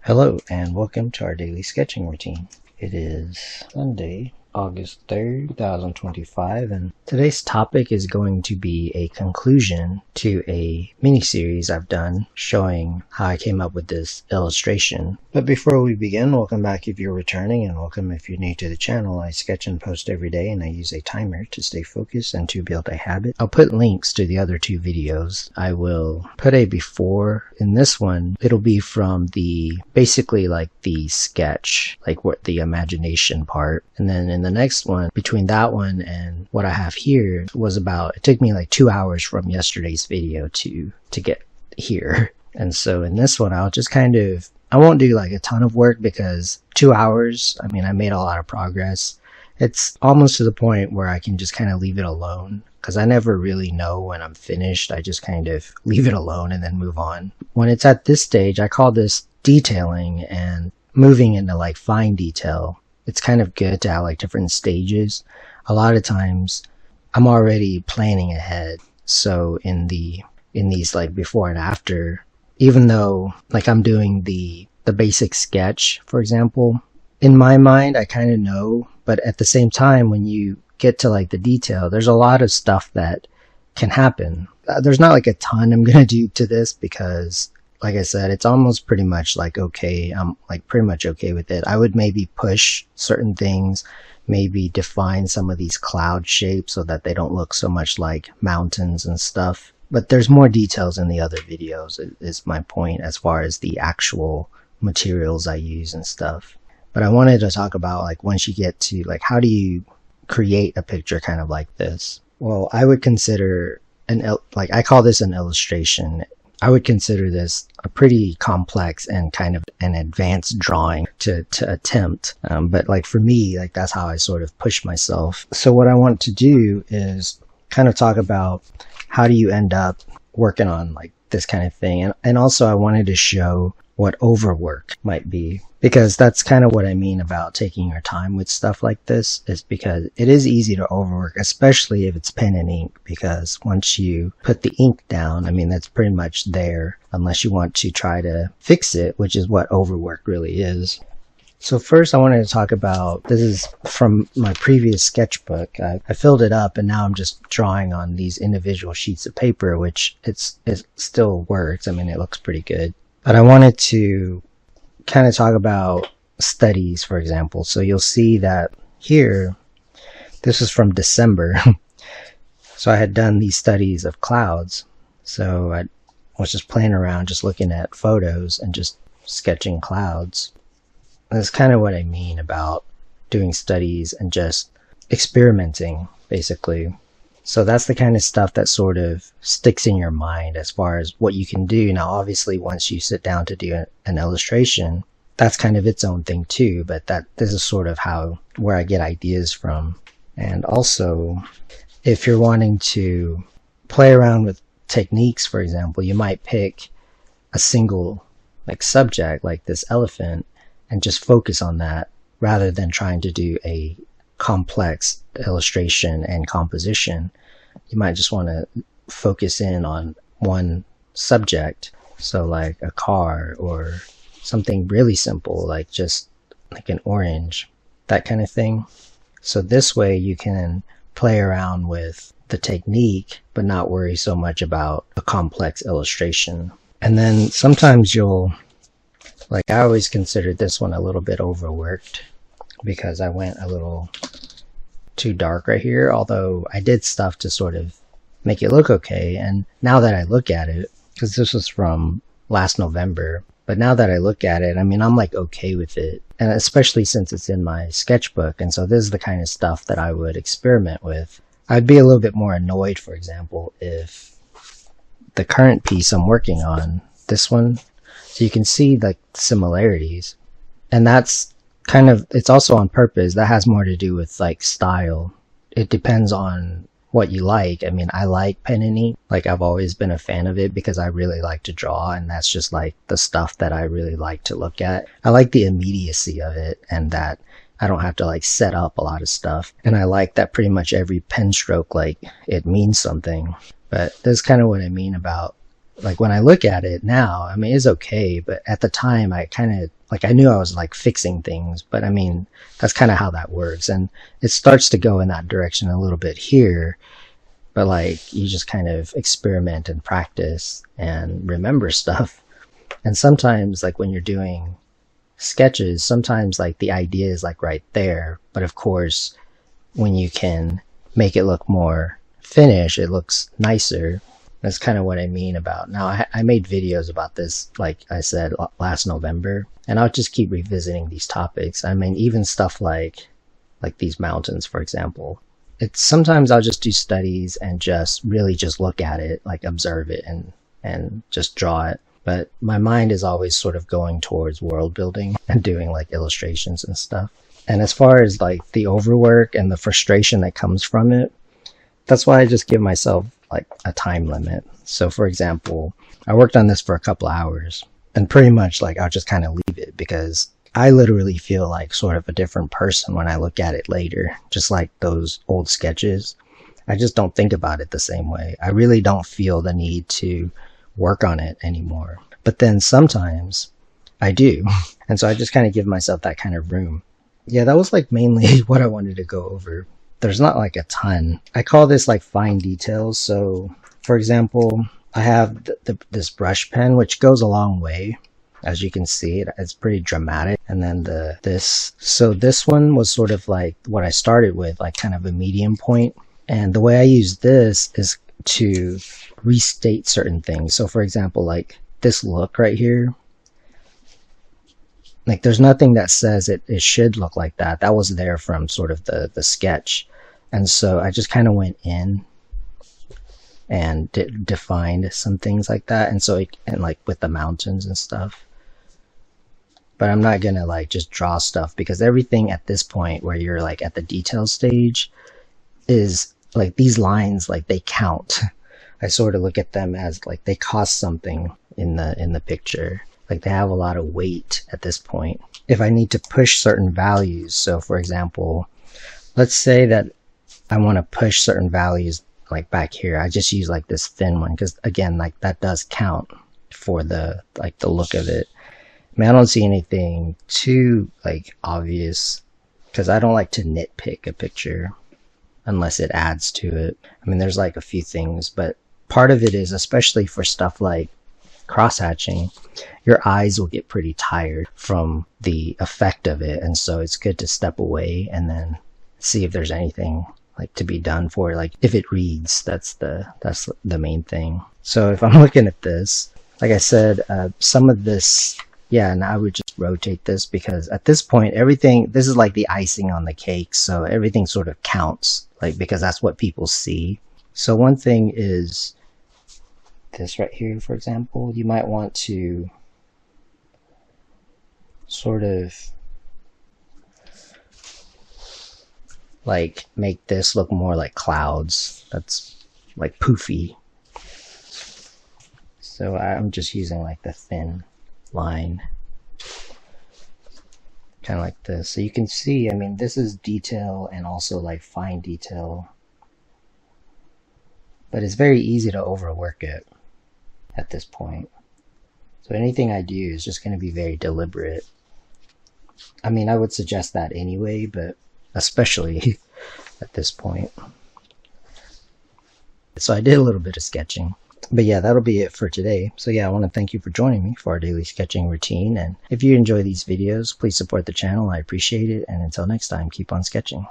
Hello and welcome to our daily sketching routine. It is Sunday, August 3rd, 2025, and today's topic is going to be a conclusion to a mini-series I've done showing how I came up with this illustration. But before we begin, welcome back if you're returning, and welcome if you're new to the channel. I sketch and post every day, and I use a timer to stay focused and to build a habit. I'll put links to the other two videos. I will put a before. In this one, it'll be from basically like the sketch, like what the imagination part. And then in the next one, between that one and what I have here, it took me like 2 hours from yesterday's video to get here. And so in this one, I'll just I won't do like a ton of work because 2 hours, I mean, I made a lot of progress. It's almost to the point where I can just kind of leave it alone because I never really know when I'm finished. I just kind of leave it alone and then move on. When it's at this stage, I call this detailing and moving into like fine detail. It's kind of good to have like different stages. A lot of times I'm already planning ahead. So in these like before and after, even though like I'm doing the basic sketch, for example, in my mind, I kind of know, but at the same time, when you get to like the detail, there's a lot of stuff that can happen. There's not like a ton I'm going to do to this because, like I said, it's almost pretty much like okay. I'm like pretty much okay with it. I would maybe push certain things, maybe define some of these cloud shapes so that they don't look so much like mountains and stuff. But there's more details in the other videos is my point as far as the actual materials I use and stuff. But I wanted to talk about like once you get to like how do you create a picture kind of like this? Well, I would consider I call this an illustration. I would consider this a pretty complex and kind of an advanced drawing to attempt. But like for me, like that's how I sort of push myself. So what I want to do is kind of talk about how do you end up working on like this kind of thing. And also I wanted to show what overwork might be, because that's kind of what I mean about taking your time with stuff like this, is because it is easy to overwork, especially if it's pen and ink, because once you put the ink down, I mean, that's pretty much there unless you want to try to fix it, which is what overwork really is. So first I wanted to talk about, this is from my previous sketchbook. I filled it up and now I'm just drawing on these individual sheets of paper, which it still works. I mean, it looks pretty good. But I wanted to kind of talk about studies, for example. So you'll see that here, this is from December. So I had done these studies of clouds. So I was just playing around, just looking at photos and just sketching clouds. That's kind of what I mean about doing studies and just experimenting, basically. So that's the kind of stuff that sort of sticks in your mind as far as what you can do. Now, obviously, once you sit down to do an illustration, that's kind of its own thing too, but this is sort of where I get ideas from. And also, if you're wanting to play around with techniques, for example, you might pick a single like subject like this elephant and just focus on that rather than trying to do a complex illustration and composition. You might just want to focus in on one subject. So like a car or something really simple, like just like an orange, that kind of thing. So this way you can play around with the technique, but not worry so much about a complex illustration. And then sometimes I always considered this one a little bit overworked because I went a little too dark right here, although I did stuff to sort of make it look okay. And now that I look at it, because this was from last November, but now that I look at it, I mean, I'm like okay with it. And especially since it's in my sketchbook. And so this is the kind of stuff that I would experiment with. I'd be a little bit more annoyed, for example, if the current piece I'm working on, this one, so you can see like similarities. And that's it's also on purpose. That has more to do with like style. It depends on what you like. I mean, I like pen and ink. Like I've always been a fan of it because I really like to draw, and that's just like the stuff that I really like to look at. I like the immediacy of it and that I don't have to like set up a lot of stuff. And I like that pretty much every pen stroke, like it means something. But that's kind of what I mean about like when I look at it now, I mean, it's okay, but at the time I kind of like, I knew I was like fixing things, but I mean, that's kind of how that works. And it starts to go in that direction a little bit here, but like you just kind of experiment and practice and remember stuff. And sometimes like when you're doing sketches, sometimes like the idea is like right there, but of course when you can make it look more finished, it looks nicer. That's kind of what I mean about now. I made videos about this, like I said, last November, and I'll just keep revisiting these topics. I mean, even stuff like these mountains, for example. It's sometimes I'll just do studies and just really just look at it, like observe it and just draw it. But my mind is always sort of going towards world building and doing like illustrations and stuff. And as far as like the overwork and the frustration that comes from it, that's why I just give myself like a time limit. So for example, I worked on this for a couple of hours and pretty much like I'll just kind of leave it because I literally feel like sort of a different person when I look at it later, just like those old sketches. I just don't think about it the same way. I really don't feel the need to work on it anymore. But then sometimes I do. And so I just kind of give myself that kind of room. Yeah, that was like mainly what I wanted to go over. There's not like a ton. I call this like fine details. So for example, I have this brush pen, which goes a long way. As you can see, it's pretty dramatic. And then so this one was sort of like what I started with, like kind of a medium point. And the way I use this is to restate certain things. So for example, like this look right here, like there's nothing that says it should look like that. That was there from sort of the sketch. And so I just kind of went in and defined some things like that. And so and like with the mountains and stuff. But I'm not gonna like just draw stuff because everything at this point where you're like at the detail stage is like these lines, like they count. I sort of look at them as like they cost something in the picture. Like they have a lot of weight at this point. If I need to push certain values, so for example, let's say that I want to push certain values like back here. I just use like this thin one because again, like that does count for the like the look of it. I mean, I don't see anything too like obvious because I don't like to nitpick a picture unless it adds to it. I mean, there's like a few things, but part of it is, especially for stuff like cross-hatching, your eyes will get pretty tired from the effect of it. And so it's good to step away and then see if there's anything like to be done for it. Like if it reads, that's the main thing. So if I'm looking at this, like I said, some of this, yeah, and I would just rotate this because at this point, everything, this is like the icing on the cake. So everything sort of counts, like, because that's what people see. So one thing is this right here, for example, you might want to sort of like make this look more like clouds. That's like poofy. So I'm just using like the thin line, kind of like this. So you can see, I mean, this is detail and also like fine detail, but it's very easy to overwork it at this point. So anything I do is just going to be very deliberate. I mean, I would suggest that anyway, but especially at this point. So I did a little bit of sketching. But yeah, that'll be it for today. So yeah, I want to thank you for joining me for our daily sketching routine. And if you enjoy these videos, please support the channel. I appreciate it. And until next time, keep on sketching.